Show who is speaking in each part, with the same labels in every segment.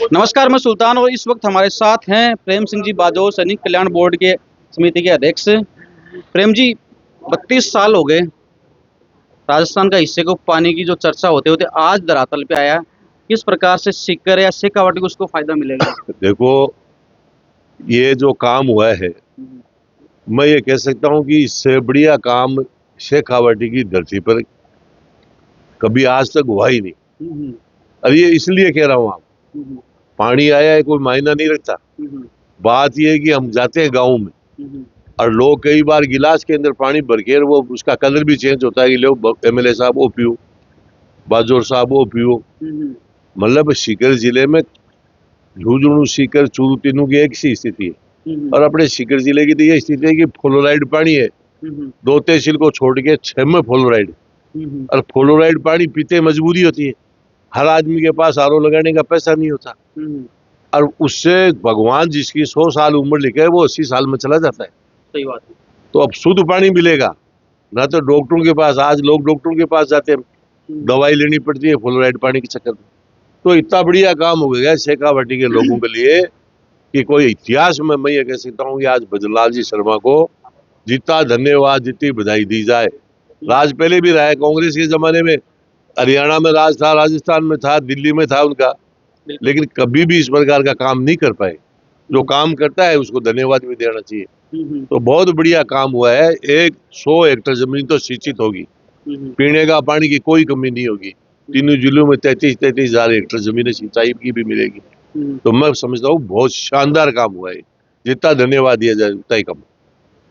Speaker 1: नमस्कार, मैं सुल्तान और इस वक्त हमारे साथ हैं प्रेम सिंह जी बाजोर, सैनिक कल्याण बोर्ड के समिति के अध्यक्ष। प्रेम जी, 32 साल हो गए राजस्थान का हिस्से को पानी की जो चर्चा होते होते आज धरातल पे आया। किस प्रकार से सीकर या शेखावाटी को उसको फायदा मिलेगा?
Speaker 2: देखो, ये जो काम हुआ है, मैं ये कह सकता हूँ कि इससे बढ़िया काम शेखावाटी की धरती पर कभी आज तक हुआ ही नहीं। और ये इसलिए कह रहा हूँ, आप पानी आया है कोई मायना नहीं रखता। बात ये है कि हम जाते हैं गाँव में और लोग कई बार गिलास के अंदर पानी भर के, वो उसका कलर भी चेंज होता है कि लो एमएलए साहब वो पियो, बाजोर साहब वो पियो। मतलब सीकर जिले में झुंझुनू, सीकर, चूरू तीनों की एक सी स्थिति है। और अपने सीकर जिले की तो ये स्थिति है कि फ्लोराइड पानी है। 2 तहसील को छोड़ के 6 में फ्लोराइड। और फ्लोराइड पानी पीते मजबूरी होती है, हर आदमी के पास आरओ लगाने का पैसा नहीं होता। और उससे भगवान जिसकी 100 साल उम्र लिखे है वो 80 साल में चला जाता है।
Speaker 1: सही बात है।
Speaker 2: तो अब शुद्ध पानी मिलेगा ना, तो डॉक्टरों के पास, आज लोग डॉक्टरों के पास जाते हैं, दवाई लेनी पड़ती है फ्लोराइड पानी के चक्कर में। तो इतना बढ़िया काम हो गया शेखावाटी के लोगों के लिए कि कोई इतिहास में मैं ये कह सकता हूँ कि आज भजनलाल जी शर्मा को जितना धन्यवाद, जितनी बधाई दी जाए। राज पहले भी रहा है, कांग्रेस के जमाने में हरियाणा में राज था, राजस्थान में था, दिल्ली में था उनका, लेकिन कभी भी इस प्रकार का काम नहीं कर पाए। जो काम करता है उसको धन्यवाद भी देना चाहिए। तो बहुत बढ़िया काम हुआ है। 100 हेक्टेयर जमीन तो सिंचित होगी, पीने का पानी की कोई कमी नहीं होगी। तीनों जिलों में 33 हजार हेक्टेयर जमीन सिंचाई की भी मिलेगी। तो मैं समझता हूँ बहुत शानदार काम हुआ है, जितना धन्यवाद दिया जाए उतना ही कम।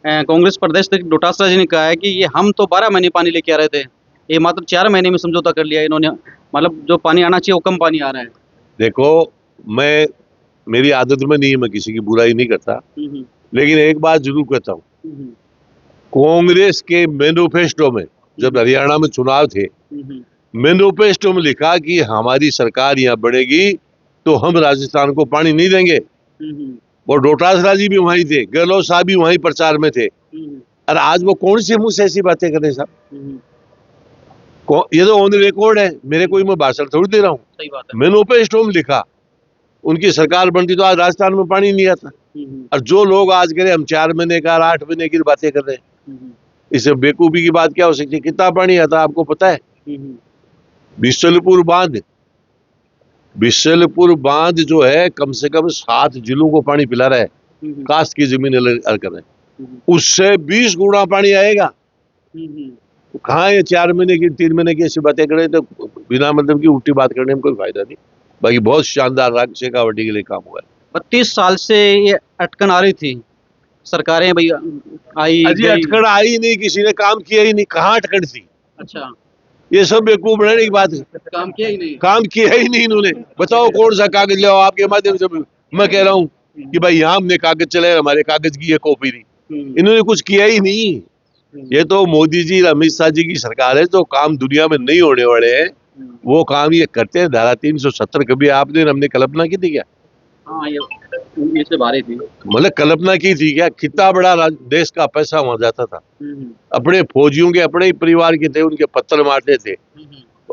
Speaker 1: कांग्रेस प्रदेश अध्यक्ष डोटासरा जी ने कहा है कि ये हम तो 12 महीने पानी लेके आ रहे थे, ये मात्र 4 महीने में समझौता कर लिया इन्होंने। मतलब जो पानी आना चाहिए वो कम पानी आ रहा है।
Speaker 2: देखो, मेरी आदत में नहीं है, मैं किसी की बुराई नहीं करता, लेकिन एक बात जरूर कहता हूँ, कांग्रेस के मैनिफेस्टो में जब हरियाणा में चुनाव थे, मैनिफेस्टो में लिखा कि हमारी सरकार यहाँ बढ़ेगी तो हम राजस्थान को पानी नहीं देंगे। और डोटासरा जी भी वहीं थे, गहलोत साहब भी वहीं प्रचार में थे। और आज वो कौन से मुंह से ऐसी बातें कर रहे साहब? ये तो ऑन रिकॉर्ड है, मेरे कोई मैं भाषण थोड़ी दे रहा हूँ।
Speaker 1: सही बात है।
Speaker 2: मैनिफेस्टो में लिखा, उनकी सरकार बनती तो आज राजस्थान में पानी नहीं आता। और जो लोग आज कह रहे हम 4 महीने का, 8 महीने की बातें कर रहे हैं, इससे बेवकूफी की बात क्या हो सकती है? कितना पानी आता आपको पता है? बिशलपुर बांध जो है कम से कम 7 जिलों को पानी पिला रहा है, कास्ट की जमीन अलग कर रहे हैं, उससे 20 गुना पानी आएगा। तो कहाँ ये 4 महीने की, 3 महीने की ऐसी बातें करें, तो बिना मतलब की उल्टी बात करने में कोई फायदा नहीं। बाकी बहुत शानदार शेखावाटी के लिए काम हुआ है।
Speaker 1: 32 साल से ये अटकन आ रही थी, सरकारें भैया आई
Speaker 2: अजी अटकन आई नहीं, किसी ने काम किया ही नहीं। कहाँ अटकन थी?
Speaker 1: अच्छा,
Speaker 2: ये सब बेवकूफ बनाने की बात है।
Speaker 1: काम किया ही नहीं।
Speaker 2: काम किया ही नहीं इन्होंने। बताओ कौन सा कागज ले आओ, आपके माध्यम से मैं कह रहा हूँ कि भाई यहाँ हमने कागज चलाए, हमारे कागज की ये कॉपी नहीं। इन्होंने कुछ किया ही नहीं। ये तो मोदी जी, अमित शाह जी की सरकार है। जो काम दुनिया में नहीं होने वाले हैं वो काम ये करते हैं। धारा 370 कभी आपने, हमने कल्पना की थी क्या?
Speaker 1: हाँ, ये से भारी थी।
Speaker 2: मतलब कल्पना की थी क्या? कितना बड़ा देश का पैसा वहां जाता था। अपने फौजियों के, अपने ही परिवार के थे, उनके पत्थर मारते थे।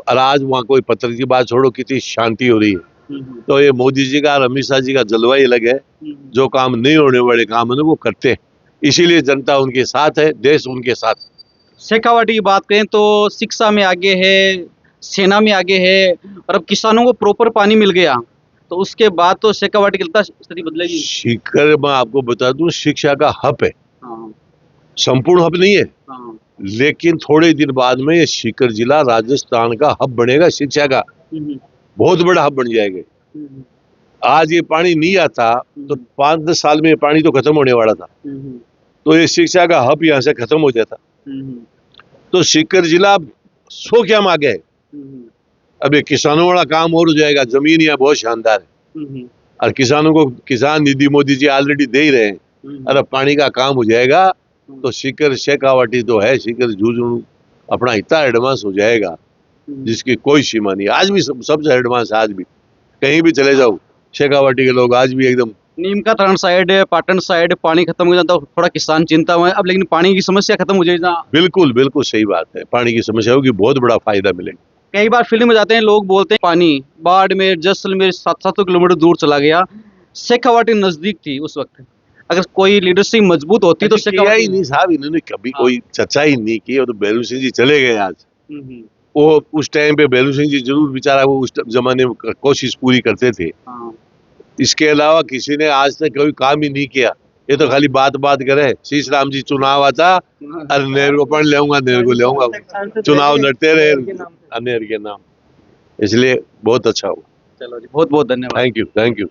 Speaker 2: और आज वहाँ कोई पत्थर की बात छोड़ो, कितनी शांति हो रही है। तो ये मोदी जी का और अमित शाह जी का जलवा ही अलग है। जो काम नहीं होने वाले काम है वो करते हैं, इसीलिए जनता उनके साथ है, देश उनके साथ।
Speaker 1: शेखावाटी की बात करें तो शिक्षा में आगे है, सेना में आगे है, और अब किसानों को प्रॉपर पानी मिल गया तो उसके बाद तो शेखावाटी की लगता स्थिति बदलेगी।
Speaker 2: सीकर, मैं आपको बता दूं, शिक्षा का हब है।
Speaker 1: हाँ।
Speaker 2: संपूर्ण हब नहीं है।
Speaker 1: हाँ।
Speaker 2: लेकिन थोड़े दिन बाद में ये सीकर जिला राजस्थान का हब बनेगा, शिक्षा का बहुत बड़ा हब बन जाएगा। आज ये पानी नहीं आता तो 5-10 साल में ये पानी तो खत्म होने वाला था। तो ये शिक्षा का हब यहाँ से खत्म हो जाता। तो सीकर जिला 100 क्या आगे है। अब ये किसानों वाला काम और हो जाएगा। जमीन यहाँ बहुत शानदार है और किसानों को किसान निधि मोदी जी ऑलरेडी दे ही रहे हैं। और अब पानी का काम हो जाएगा तो सीकर शेखावाटी तो है, सीकर झुंझुनू अपना इतना एडवांस हो जाएगा जिसकी कोई सीमा नहीं। आज भी सबसे एडवांस, आज भी कहीं भी चले जाओ, शेखावाटी के लोग आज भी एकदम।
Speaker 1: नीम का थान साइड, पाटन साइड पानी खत्म हो जाता, थोड़ा किसान चिंता में अब, लेकिन पानी की समस्या खत्म हो जाएगा।
Speaker 2: बिल्कुल बिल्कुल सही बात है। पानी की समस्या होगी, बहुत बड़ा फायदा मिलेगा।
Speaker 1: कई बार फील्ड में जाते हैं, लोग बोलते हैं पानी बाड़मेर जैसलमेर 700 किलोमीटर दूर चला गया। शेखावाटी नजदीक थी उस वक्त। अगर कोई लीडरशिप मजबूत होती तो
Speaker 2: किया ही
Speaker 1: शेखावाटी
Speaker 2: नहीं साहब, इन्होंने कभी
Speaker 1: हाँ।
Speaker 2: कोई चर्चा ही नहीं की। वो तो बेलू सिंह जी चले गए आज।
Speaker 1: हम्म,
Speaker 2: वो उस टाइम पे बेलू सिंह जी जरूर बेचारा वो उस जमाने में कोशिश पूरी करते थे।
Speaker 1: हाँ।
Speaker 2: इसके अलावा किसी ने आज तक कोई काम ही नहीं किया। ये तो खाली बात बात करे। शीश राम जी चुनाव आता, अरे नेहरू को पढ़ लेऊंगा, नेहरू को लेऊंगा, चुनाव लड़ते रहे नेहरू के नाम। इसलिए बहुत अच्छा हुआ।
Speaker 1: चलो जी, बहुत बहुत धन्यवाद।
Speaker 2: Thank you, thank you.